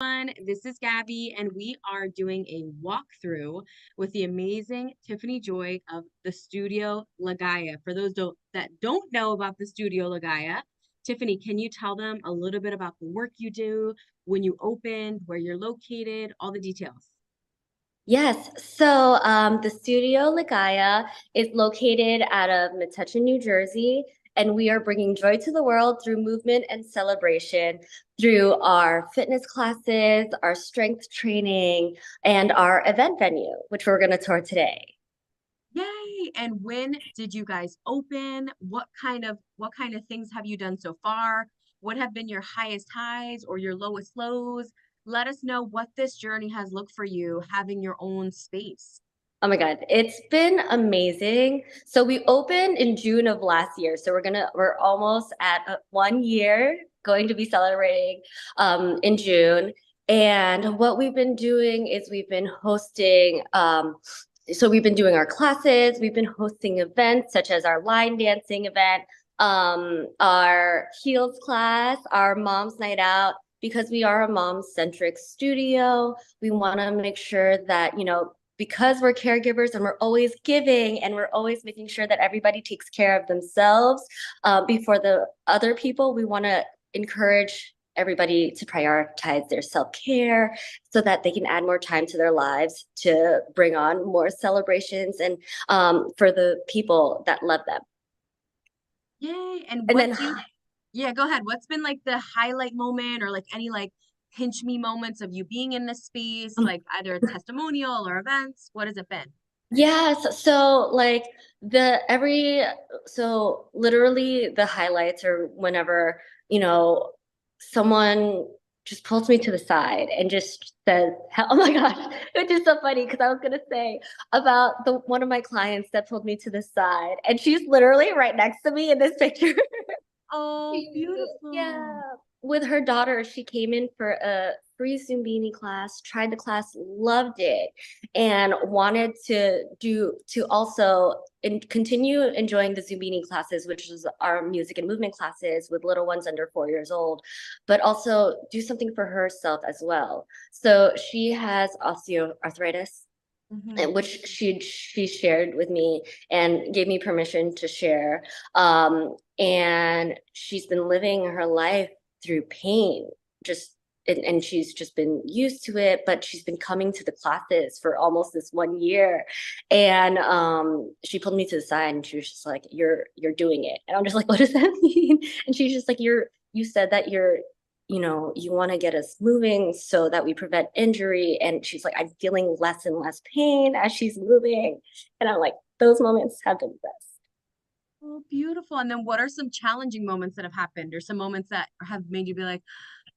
This is Gabby, and we are doing a walkthrough with the amazing Tiffany Joy of the Studio Ligaya. For those that don't know about the Studio Ligaya, Tiffany, can you tell them a little bit about the work you do, when you opened, where you're located, all the details? Yes. So the Studio Ligaya is located out of Metuchen, New Jersey, and we are bringing joy to the world through movement and celebration through our fitness classes, our strength training, and our event venue, which we're going to tour today. Yay! And when did you guys open? What kind of things have you done so far? What have been your highest highs or your lowest lows? Let us know what this journey has looked for you having your own space. Oh my God, it's been amazing. So we opened in June of last year. So we're almost at 1 year, going to be celebrating in June. And what we've been doing is we've been hosting so we've been doing our classes, we've been hosting events such as our line dancing event, our heels class, our mom's night out. Because we are a mom-centric studio, we want to make sure that, because we're caregivers and we're always giving and we're always making sure that everybody takes care of themselves before the other people, we want to encourage everybody to prioritize their self-care so that they can add more time to their lives to bring on more celebrations and for the people that love them. Yay! And And what then do you, yeah, go ahead. What's been like the highlight moment or like any like pinch me moments of you being in this space, um, like either a testimonial or events? What has it been? yes, so like the every so literally the highlights are whenever, someone just pulls me to the side and just says, oh my gosh, which is so funny because I was gonna say about the one of my clients that pulled me to the side and she's literally right next to me in this picture. Oh, Yeah, beautiful. with her daughter, she came in for a free Zumbini class, tried the class, loved it, and wanted to also continue enjoying the Zumbini classes, which is our music and movement classes with little ones under 4 years old, but also do something for herself as well. So she has osteoarthritis, Hmm. and which she shared with me and gave me permission to share. And she's been living her life through pain, just and she's just been used to it, but she's been coming to the classes for almost this 1 year. And she pulled me to the side and she was just like, you're doing it. And I'm just like, what does that mean? And she's just like, you said that you want to get us moving so that we prevent injury. And she's like, I'm feeling less and less pain as she's moving. And I'm like, those moments have been the best. Oh, beautiful. And then what are some challenging moments that have happened or some moments that have made you be like,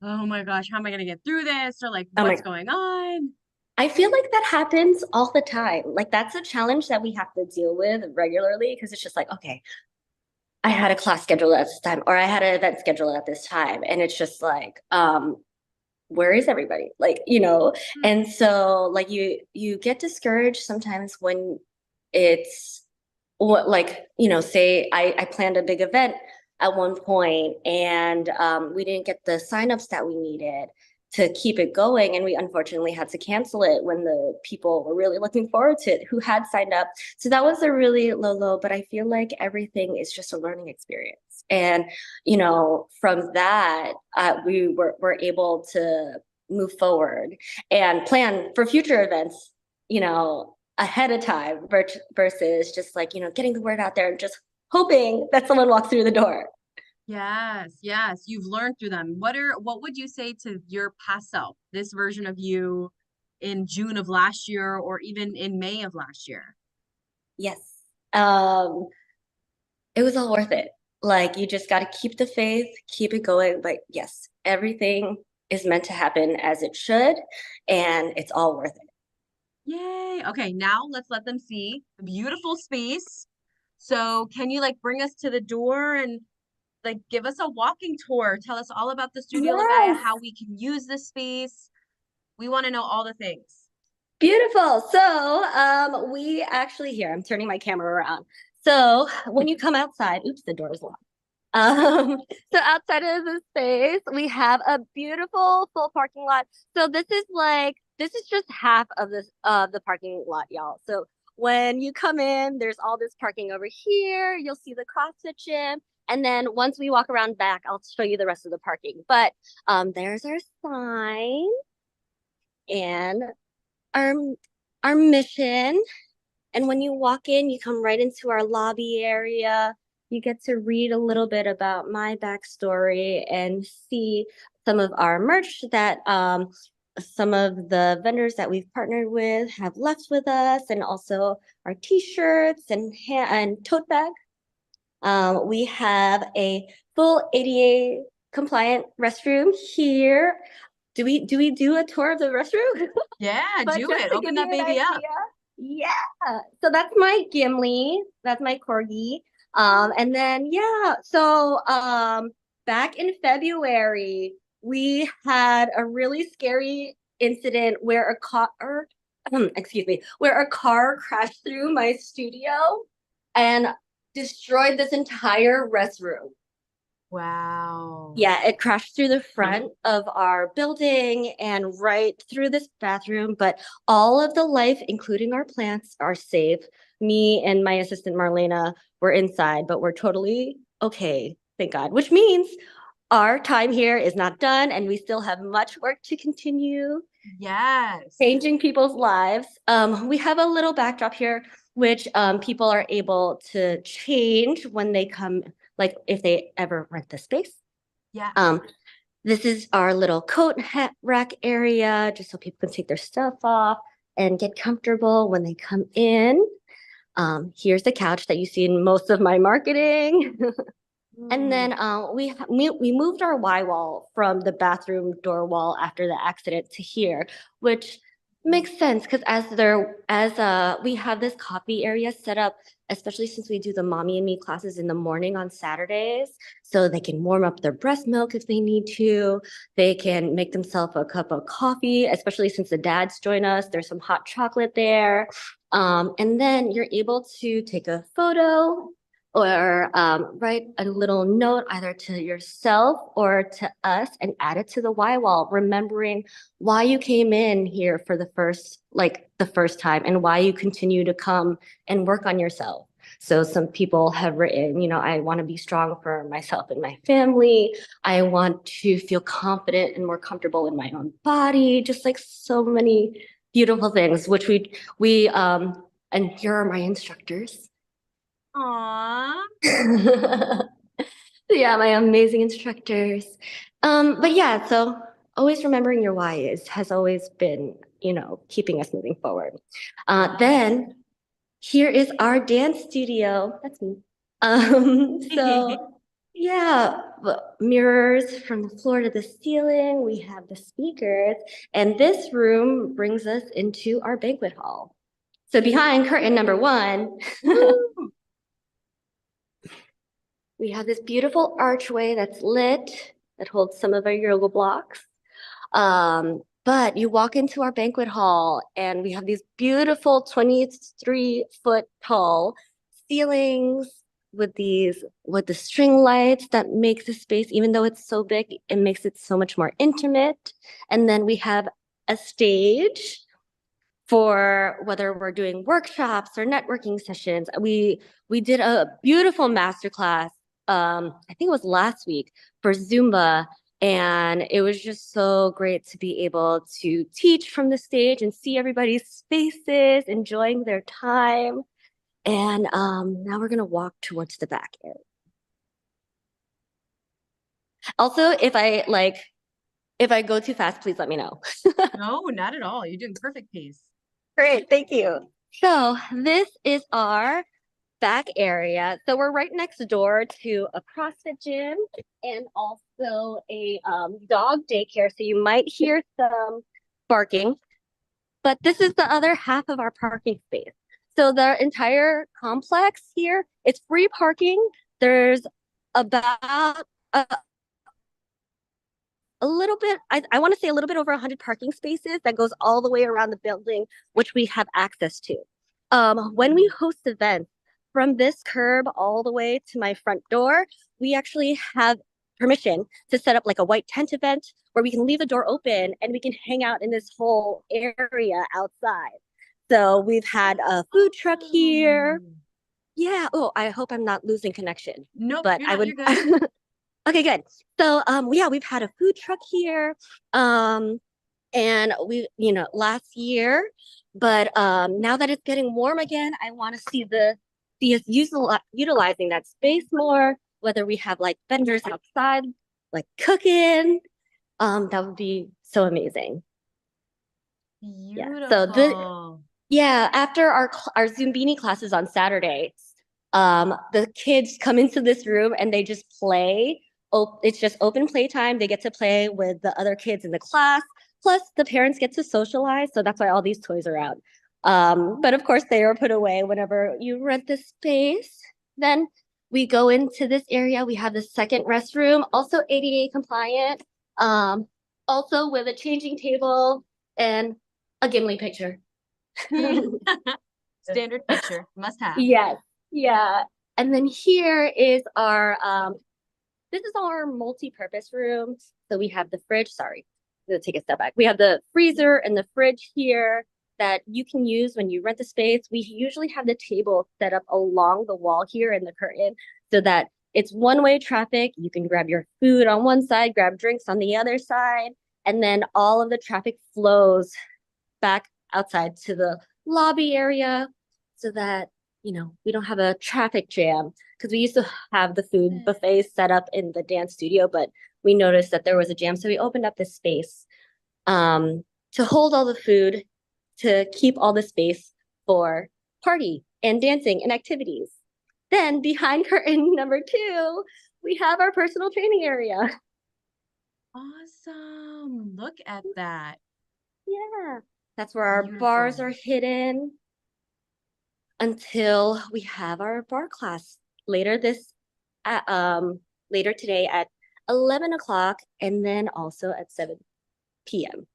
oh my gosh, how am I going to get through this? Or like, Oh what's my, going on? I feel like that happens all the time. Like that's a challenge that we have to deal with regularly because it's just like, okay, I had a class scheduled at this time or I had an event scheduled at this time. And it's just like, where is everybody? And so like you get discouraged sometimes when it's what like say I planned a big event at one point and we didn't get the signups that we needed to keep it going, and we unfortunately had to cancel it when the people were really looking forward to it who had signed up. So that was a really low, but I feel like everything is just a learning experience. And from that were able to move forward and plan for future events, ahead of time versus just like, getting the word out there and just hoping that someone walks through the door. Yes, yes, you've learned through them. What would you say to your past self, this version of you in June of last year or even in May of last year? Yes. Um, it was all worth it. Like you just got to keep the faith, keep it going. But yes, everything is meant to happen as it should, and it's all worth it. Yay. Okay, now let's let them see the beautiful space. So, can you like bring us to the door and like give us a walking tour? Tell us all about the Studio Ligaya, Yes. how we can use this space. We want to know all the things. Beautiful. So, we actually here, I'm turning my camera around. So, when you come outside, oops, the door is locked. Um, so outside of the space, we have a beautiful full parking lot. So this is just half of this the parking lot, y'all. So when you come in, there's all this parking over here. You'll see the CrossFit gym. And then once we walk around back, I'll show you the rest of the parking. But there's our sign and our our mission. And when you walk in, you come right into our lobby area. You get to read a little bit about my backstory and see some of our merch that some of the vendors that we've partnered with have left with us, and also our t-shirts and tote bag. We have a full ADA compliant restroom here. Do we do a tour of the restroom? Yeah, But do just it. to Open give that you an baby up. idea, yeah. So that's my Gimli. That's my corgi. And then yeah, so back in February, we had a really scary incident where a car, excuse me, where a car crashed through my studio and destroyed this entire restroom. Wow. Yeah, it crashed through the front of our building and right through this bathroom, but all of the life, including our plants, are safe. Me and my assistant Marlena were inside, but we're totally okay, thank God, which means our time here is not done and we still have much work to continue Yes. changing people's lives. We have a little backdrop here, which people are able to change when they come, like if they ever rent the space. Yeah. Um, this is our little coat hat rack area, just so people can take their stuff off and get comfortable when they come in. Here's the couch that you see in most of my marketing. And Mm, then we moved our Y wall from the bathroom door wall after the accident to here, which makes sense because as we have this coffee area set up, especially since we do the mommy and me classes in the morning on Saturdays, so they can warm up their breast milk if they need to. They can make themselves a cup of coffee, especially since the dads join us. There's some hot chocolate there. And then you're able to take a photo or write a little note either to yourself or to us and add it to the Y wall, remembering why you came in here for the first time and why you continue to come and work on yourself. So some people have written, I want to be strong for myself and my family. I want to feel confident and more comfortable in my own body, just like so many beautiful things, which and here are my instructors. aw. Yeah, my amazing instructors. But yeah, so always remembering your why has always been, keeping us moving forward. Then here is our dance studio. That's me. So yeah, mirrors from the floor to the ceiling. We have the speakers, and this room brings us into our banquet hall. So behind curtain number one, Woo. we have this beautiful archway that's lit that holds some of our yoga blocks. But you walk into our banquet hall and we have these beautiful 23-foot tall ceilings with the string lights that make the space, even though it's so big, it makes it so much more intimate. And then we have a stage for whether we're doing workshops or networking sessions. We did a beautiful masterclass. I think it was last week for Zumba, and it was just so great to be able to teach from the stage and see everybody's faces, enjoying their time. And now we're gonna walk towards the back area. Also, if I go too fast, please let me know. No, not at all. You're doing perfect pace. Great, thank you. So this is our back area. So we're right next door to a CrossFit gym and also a dog daycare. So you might hear some barking, but this is the other half of our parking space. So the entire complex here, it's free parking. There's about a little bit, I want to say a little bit over 100 parking spaces that goes all the way around the building, which we have access to. When we host events, from this curb all the way to my front door, we actually have permission to set up like a white tent event where we can leave the door open and we can hang out in this whole area outside. So we've had a food truck here. Awesome. Yeah. Oh, I hope I'm not losing connection, Nope, but you're I not. would. You're good. Okay, good. So, yeah, we've had a food truck here. Um, and last year, but now that it's getting warm again, I want to see us utilizing that space more, whether we have like vendors outside, like cooking. That would be so amazing. Yeah. Beautiful. After our Zumbini classes on Saturdays, the kids come into this room and they just play. It's just open playtime. They get to play with the other kids in the class. Plus, the parents get to socialize. So that's why all these toys are out. But of course, they are put away whenever you rent the space. Then we go into this area. We have the second restroom, also ADA compliant, um, also with a changing table and a Gimli picture. Standard picture, must have. Yes, yeah. And then here is our this is our multi-purpose room. So we have the fridge, sorry, I'm gonna take a step back. We have the freezer and the fridge here that you can use when you rent the space. We usually have the table set up along the wall here in the curtain so that it's one-way traffic. You can grab your food on one side, grab drinks on the other side, and then all of the traffic flows back outside to the lobby area so that we don't have a traffic jam because we used to have the food buffets set up in the dance studio, but we noticed that there was a jam, so we opened up this space to hold all the food, to keep all the space for party and dancing and activities. Then behind curtain number two, we have our personal training area. Awesome. Look at that. Yeah, that's where our bars Beautiful. are hidden until we have our bar class later this later today at 11 o'clock and then also at 7 p.m.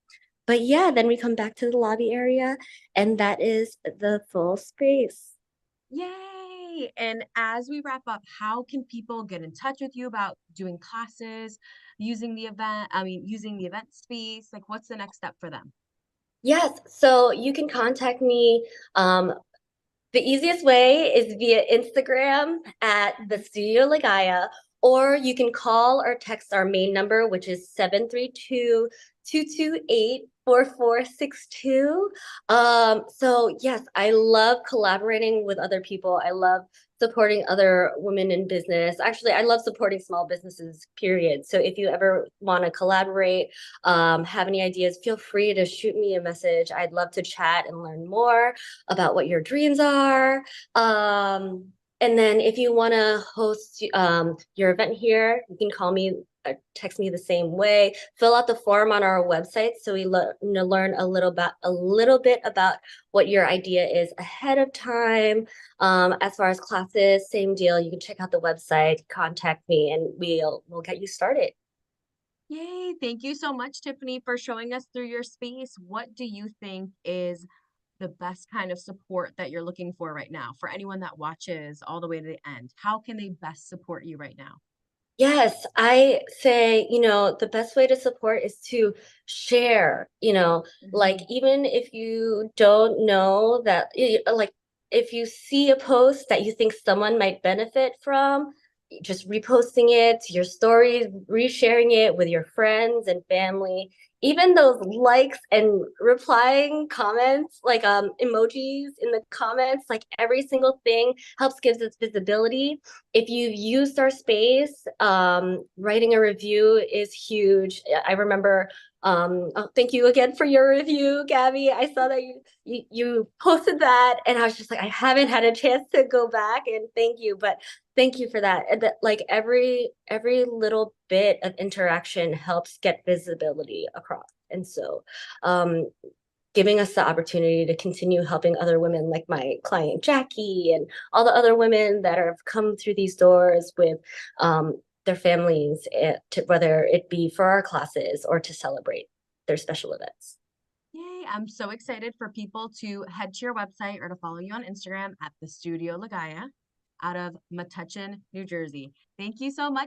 But yeah, then we come back to the lobby area and that is the full space. Yay. And as we wrap up, how can people get in touch with you about doing classes, using the event space? Like, what's the next step for them? Yes, so you can contact me. The easiest way is via Instagram at the Studio Ligaya, or you can call or text our main number, which is 732-228-4462. So yes, I love collaborating with other people. I love supporting other women in business. Actually, I love supporting small businesses, period. So if you ever want to collaborate, have any ideas, feel free to shoot me a message. I'd love to chat and learn more about what your dreams are. And then if you want to host your event here, you can call me, text me the same way. Fill out the form on our website so we learn a little bit about what your idea is ahead of time. As far as classes, same deal. You can check out the website, contact me, and we'll get you started. Yay. Thank you so much, Tiffany, for showing us through your space. What do you think is the best kind of support that you're looking for right now for anyone that watches all the way to the end? How can they best support you right now? Yes, I say, the best way to support is to share, like Mhm. even if you don't know that, like if you see a post that you think someone might benefit from, just reposting it to your stories, resharing it with your friends and family, even those likes and replying comments, like emojis in the comments, like every single thing helps gives us visibility. If you've used our space, writing a review is huge. I remember, oh, thank you again for your review, Gabby. I saw that you posted that, and I was just like, I haven't had a chance to go back and thank you, but thank you for that. And that, like every little bit of interaction helps get visibility across, and so um, giving us the opportunity to continue helping other women like my client Jackie and all the other women that have come through these doors with their families, whether it be for our classes or to celebrate their special events. Yay. I'm so excited for people to head to your website or to follow you on Instagram at the Studio Ligaya. out of Metuchen, New Jersey. Thank you so much.